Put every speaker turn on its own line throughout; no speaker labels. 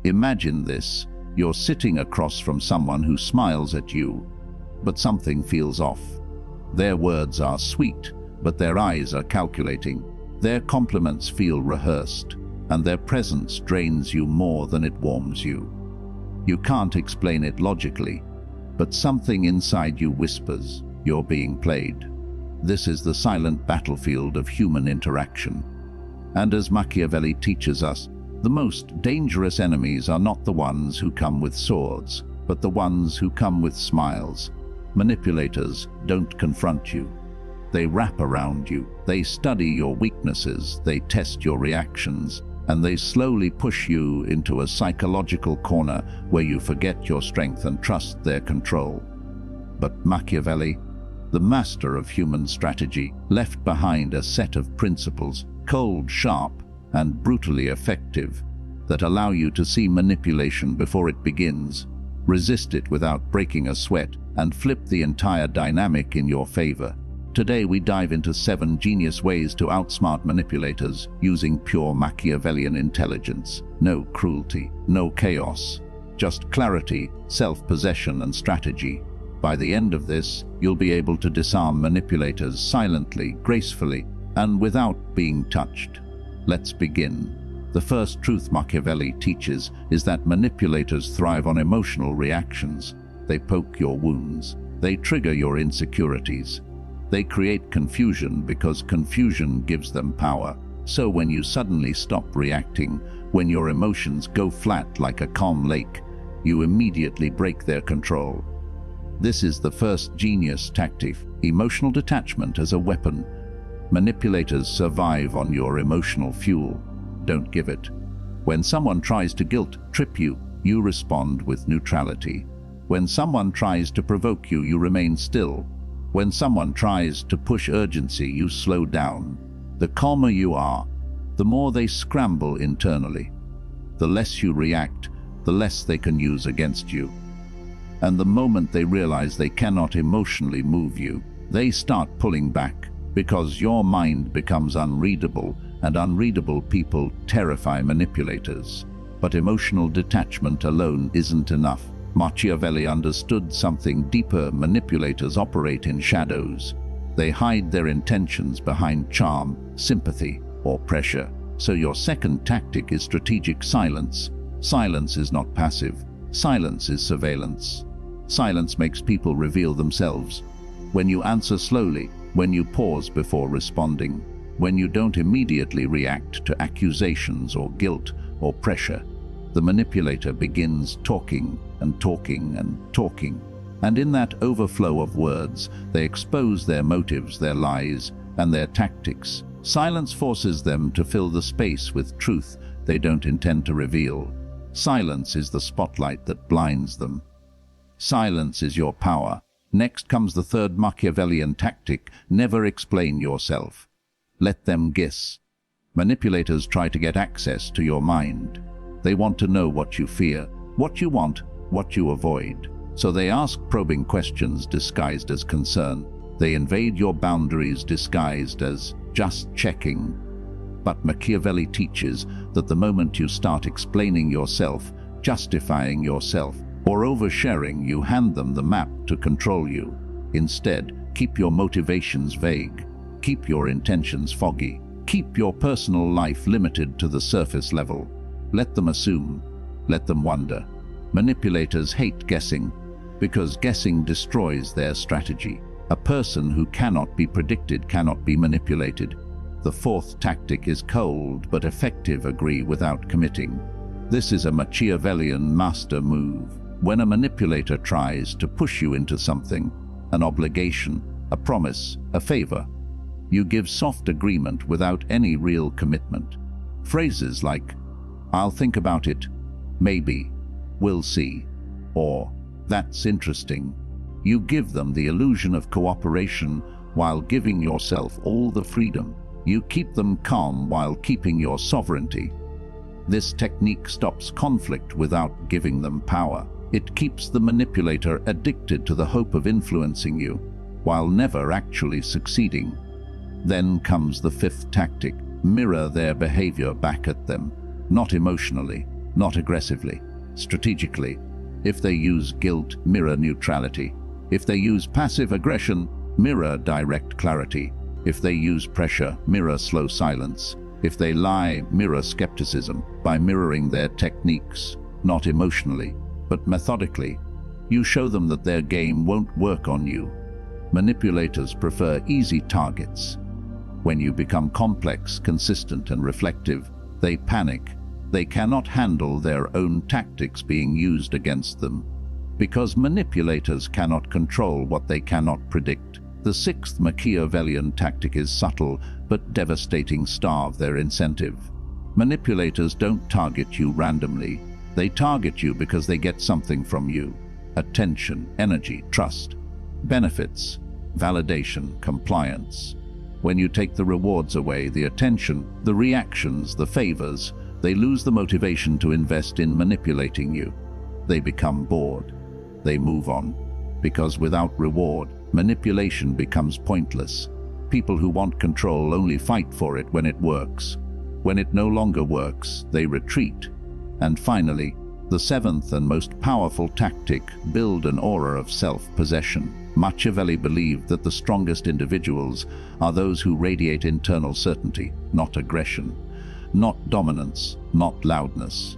Imagine this. You're sitting across from someone who smiles at you, but something feels off. Their words are sweet, but their eyes are calculating. Their compliments feel rehearsed, and their presence drains you more than it warms you. You can't explain it logically, but something inside you whispers, you're being played. This is the silent battlefield of human interaction. And as Machiavelli teaches us, the most dangerous enemies are not the ones who come with swords, but the ones who come with smiles. Manipulators don't confront you. They wrap around you. They study your weaknesses, they test your reactions, and they slowly push you into a psychological corner where you forget your strength and trust their control. But Machiavelli, the master of human strategy, left behind a set of principles, cold, sharp, and brutally effective, that allow you to see manipulation before it begins, resist it without breaking a sweat, and flip the entire dynamic in your favor. Today we dive into 7 genius ways to outsmart manipulators using pure Machiavellian intelligence. No cruelty, no chaos, just clarity, self-possession, and strategy. By the end of this, you'll be able to disarm manipulators silently, gracefully, and without being touched. Let's begin. The first truth Machiavelli teaches is that manipulators thrive on emotional reactions. They poke your wounds. They trigger your insecurities. They create confusion because confusion gives them power. So when you suddenly stop reacting, when your emotions go flat like a calm lake, you immediately break their control. This is the first genius tactic, emotional detachment as a weapon. Manipulators survive on your emotional fuel. Don't give it. When someone tries to guilt trip you, you respond with neutrality. When someone tries to provoke you, you remain still. When someone tries to push urgency, you slow down. The calmer you are, the more they scramble internally. The less you react, the less they can use against you. And the moment they realize they cannot emotionally move you, they start pulling back, because your mind becomes unreadable, and unreadable people terrify manipulators. But emotional detachment alone isn't enough. Machiavelli understood something deeper. Manipulators operate in shadows. They hide their intentions behind charm, sympathy, or pressure. So your second tactic is strategic silence. Silence is not passive. Silence is surveillance. Silence makes people reveal themselves. When you answer slowly, when you pause before responding, when you don't immediately react to accusations or guilt or pressure, the manipulator begins talking and talking and talking. And in that overflow of words, they expose their motives, their lies, and their tactics. Silence forces them to fill the space with truth they don't intend to reveal. Silence is the spotlight that blinds them. Silence is your power. Next comes the third Machiavellian tactic: never explain yourself. Let them guess. Manipulators try to get access to your mind. They want to know what you fear, what you want, what you avoid. So they ask probing questions disguised as concern. They invade your boundaries disguised as just checking. But Machiavelli teaches that the moment you start explaining yourself, justifying yourself, or oversharing, you hand them the map to control you. Instead, keep your motivations vague. Keep your intentions foggy. Keep your personal life limited to the surface level. Let them assume. Let them wonder. Manipulators hate guessing, because guessing destroys their strategy. A person who cannot be predicted cannot be manipulated. The fourth tactic is cold but effective: agree without committing. This is a Machiavellian master move. When a manipulator tries to push you into something, an obligation, a promise, a favor, you give soft agreement without any real commitment. Phrases like, "I'll think about it," "maybe," "we'll see," or "that's interesting." You give them the illusion of cooperation while giving yourself all the freedom. You keep them calm while keeping your sovereignty. This technique stops conflict without giving them power. It keeps the manipulator addicted to the hope of influencing you, while never actually succeeding. Then comes the fifth tactic: mirror their behavior back at them. Not emotionally, not aggressively, strategically. If they use guilt, mirror neutrality. If they use passive aggression, mirror direct clarity. If they use pressure, mirror slow silence. If they lie, mirror skepticism. By mirroring their techniques, not emotionally, but methodically, you show them that their game won't work on you. Manipulators prefer easy targets. When you become complex, consistent, and reflective, they panic. They cannot handle their own tactics being used against them. Because manipulators cannot control what they cannot predict. The sixth Machiavellian tactic is subtle but devastating: starve their incentive. Manipulators don't target you randomly. They target you because they get something from you. Attention, energy, trust, benefits, validation, compliance. When you take the rewards away, the attention, the reactions, the favors, they lose the motivation to invest in manipulating you. They become bored. They move on. Because without reward, manipulation becomes pointless. People who want control only fight for it when it works. When it no longer works, they retreat. And finally, the seventh and most powerful tactic: build an aura of self-possession. Machiavelli believed that the strongest individuals are those who radiate internal certainty, not aggression, not dominance, not loudness,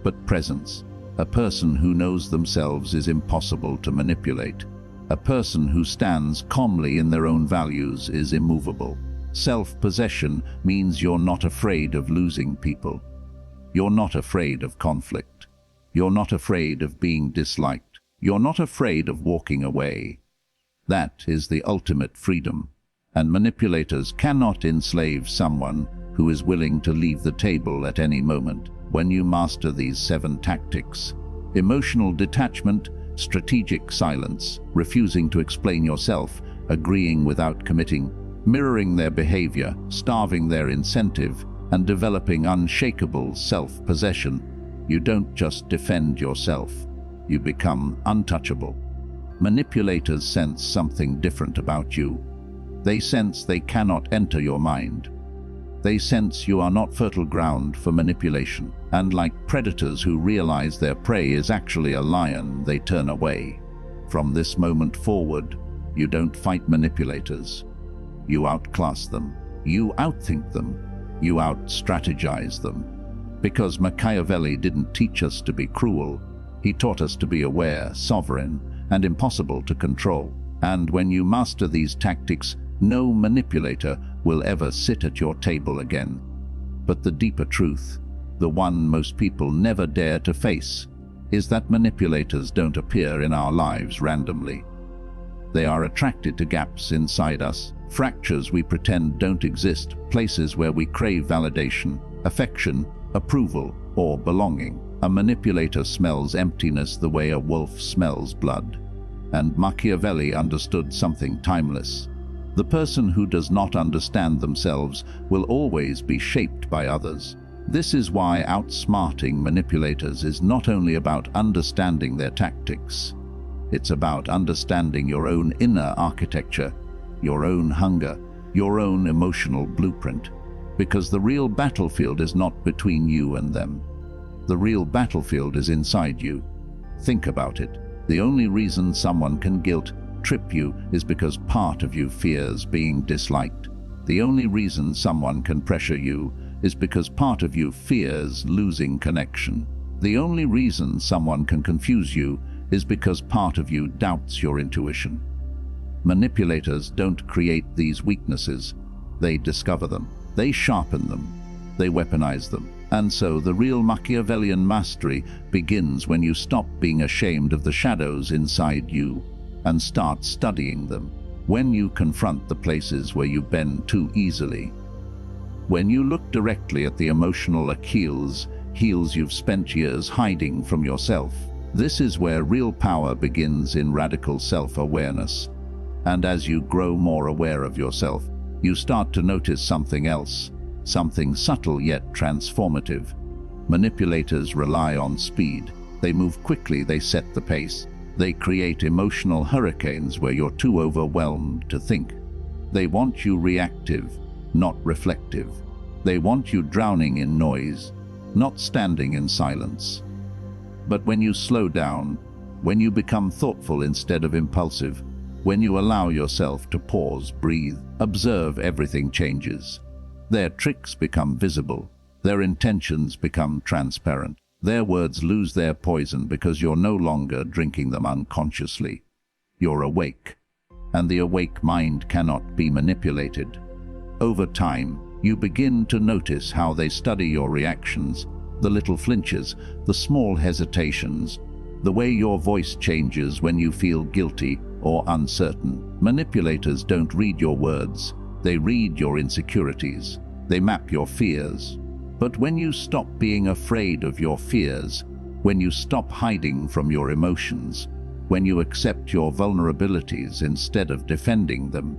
but presence. A person who knows themselves is impossible to manipulate. A person who stands calmly in their own values is immovable. Self-possession means you're not afraid of losing people. You're not afraid of conflict. You're not afraid of being disliked. You're not afraid of walking away. That is the ultimate freedom. And manipulators cannot enslave someone who is willing to leave the table at any moment. When you master these 7 tactics: emotional detachment, strategic silence, refusing to explain yourself, agreeing without committing, mirroring their behavior, starving their incentive, and developing unshakable self-possession, you don't just defend yourself, you become untouchable. Manipulators sense something different about you. They sense they cannot enter your mind. They sense you are not fertile ground for manipulation, and like predators who realize their prey is actually a lion, they turn away. From this moment forward, you don't fight manipulators. You outclass them. You outthink them. You out-strategize them. Because Machiavelli didn't teach us to be cruel. He taught us to be aware, sovereign, and impossible to control. And when you master these tactics, no manipulator will ever sit at your table again. But the deeper truth, the one most people never dare to face, is that manipulators don't appear in our lives randomly. They are attracted to gaps inside us, fractures we pretend don't exist, places where we crave validation, affection, approval, or belonging. A manipulator smells emptiness the way a wolf smells blood. And Machiavelli understood something timeless. The person who does not understand themselves will always be shaped by others. This is why outsmarting manipulators is not only about understanding their tactics. It's about understanding your own inner architecture, your own hunger, your own emotional blueprint. Because the real battlefield is not between you and them. The real battlefield is inside you. Think about it. The only reason someone can guilt-trip you is because part of you fears being disliked. The only reason someone can pressure you is because part of you fears losing connection. The only reason someone can confuse you is because part of you doubts your intuition. Manipulators don't create these weaknesses. They discover them. They sharpen them. They weaponize them. And so the real Machiavellian mastery begins when you stop being ashamed of the shadows inside you and start studying them. When you confront the places where you bend too easily. When you look directly at the emotional Achilles heels you've spent years hiding from yourself. This is where real power begins, in radical self-awareness. And as you grow more aware of yourself, you start to notice something else. Something subtle yet transformative. Manipulators rely on speed. They move quickly, they set the pace. They create emotional hurricanes where you're too overwhelmed to think. They want you reactive, not reflective. They want you drowning in noise. not standing in silence. But when you slow down, when you become thoughtful instead of impulsive, when you allow yourself to pause, breathe, observe, everything changes. Their tricks become visible. Their intentions become transparent. Their words lose their poison because you're no longer drinking them unconsciously. You're awake, and the awake mind cannot be manipulated. Over time, you begin to notice how they study your reactions, the little flinches, the small hesitations, the way your voice changes when you feel guilty or uncertain. Manipulators don't read your words, they read your insecurities. They map your fears. But when you stop being afraid of your fears, when you stop hiding from your emotions, when you accept your vulnerabilities instead of defending them,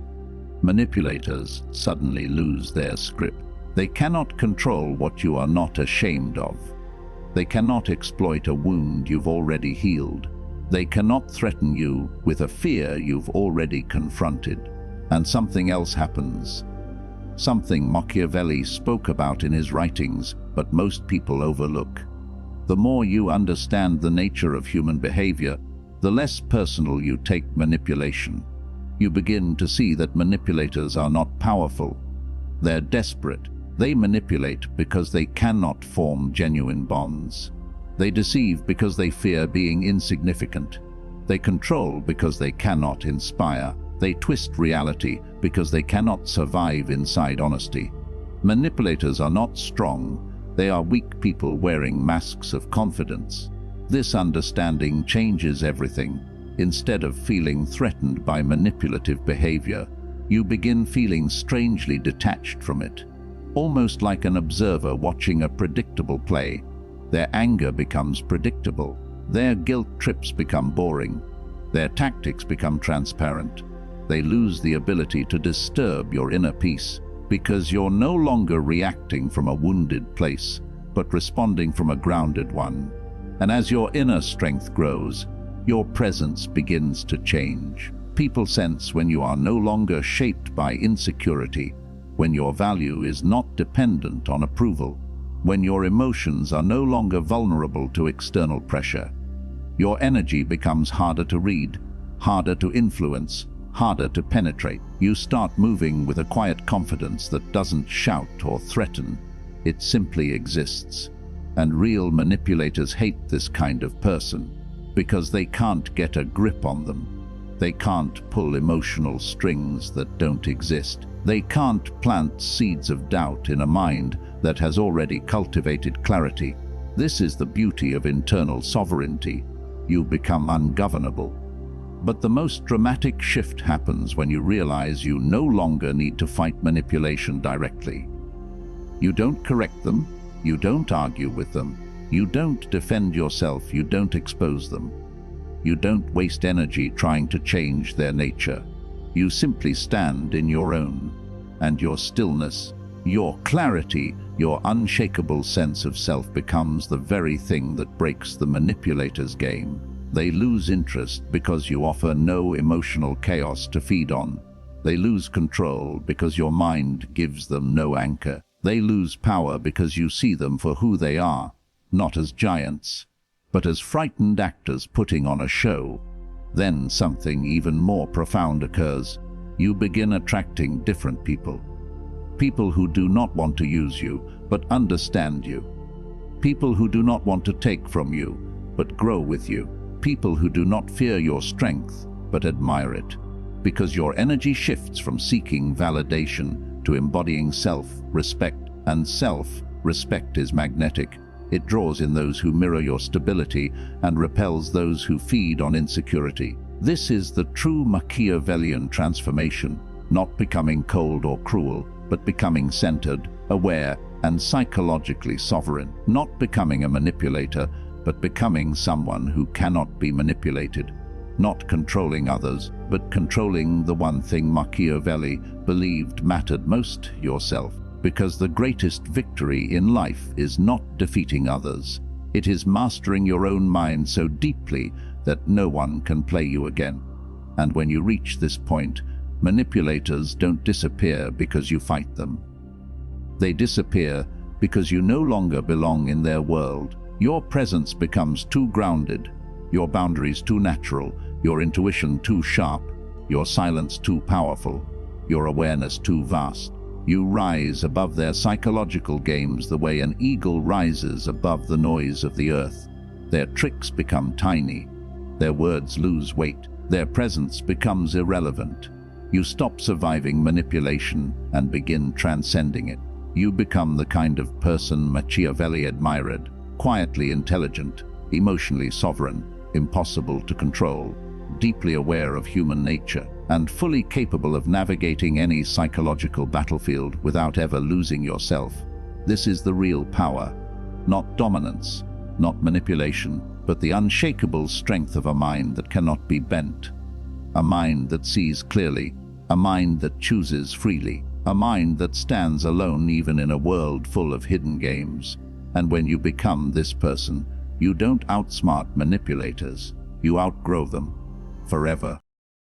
manipulators suddenly lose their script. They cannot control what you are not ashamed of. They cannot exploit a wound you've already healed. They cannot threaten you with a fear you've already confronted. And something else happens. Something Machiavelli spoke about in his writings, but most people overlook. The more you understand the nature of human behavior, the less personal you take manipulation. You begin to see that manipulators are not powerful. They're desperate. They manipulate because they cannot form genuine bonds. They deceive because they fear being insignificant. They control because they cannot inspire. They twist reality because they cannot survive inside honesty. Manipulators are not strong. They are weak people wearing masks of confidence. This understanding changes everything. Instead of feeling threatened by manipulative behavior, you begin feeling strangely detached from it. Almost like an observer watching a predictable play. Their anger becomes predictable. Their guilt trips become boring. Their tactics become transparent. They lose the ability to disturb your inner peace because you're no longer reacting from a wounded place, but responding from a grounded one. And as your inner strength grows, your presence begins to change. People sense when you are no longer shaped by insecurity, when your value is not dependent on approval, when your emotions are no longer vulnerable to external pressure. Your energy becomes harder to read, harder to influence, harder to penetrate. You start moving with a quiet confidence that doesn't shout or threaten. It simply exists. And real manipulators hate this kind of person because they can't get a grip on them. They can't pull emotional strings that don't exist. They can't plant seeds of doubt in a mind that has already cultivated clarity. This is the beauty of internal sovereignty. You become ungovernable. But the most dramatic shift happens when you realize you no longer need to fight manipulation directly. You don't correct them, you don't argue with them, you don't defend yourself, you don't expose them. You don't waste energy trying to change their nature. You simply stand in your own, and your stillness, your clarity, your unshakable sense of self becomes the very thing that breaks the manipulator's game. They lose interest because you offer no emotional chaos to feed on. They lose control because your mind gives them no anchor. They lose power because you see them for who they are, not as giants, but as frightened actors putting on a show. Then something even more profound occurs. You begin attracting different people. People who do not want to use you, but understand you. People who do not want to take from you, but grow with you. People who do not fear your strength, but admire it. Because your energy shifts from seeking validation to embodying self-respect, and self-respect is magnetic. It draws in those who mirror your stability and repels those who feed on insecurity. This is the true Machiavellian transformation, not becoming cold or cruel, but becoming centered, aware, and psychologically sovereign. Not becoming a manipulator, but becoming someone who cannot be manipulated. Not controlling others, but controlling the one thing Machiavelli believed mattered most, yourself. Because the greatest victory in life is not defeating others. It is mastering your own mind so deeply that no one can play you again. And when you reach this point, manipulators don't disappear because you fight them. They disappear because you no longer belong in their world. Your presence becomes too grounded, your boundaries too natural, your intuition too sharp, your silence too powerful, your awareness too vast. You rise above their psychological games the way an eagle rises above the noise of the earth. Their tricks become tiny, their words lose weight, their presence becomes irrelevant. You stop surviving manipulation and begin transcending it. You become the kind of person Machiavelli admired, quietly intelligent, emotionally sovereign, impossible to control, deeply aware of human nature, and fully capable of navigating any psychological battlefield without ever losing yourself. This is the real power, not dominance, not manipulation, but the unshakable strength of a mind that cannot be bent. A mind that sees clearly, a mind that chooses freely, a mind that stands alone even in a world full of hidden games. And when you become this person, you don't outsmart manipulators, you outgrow them forever.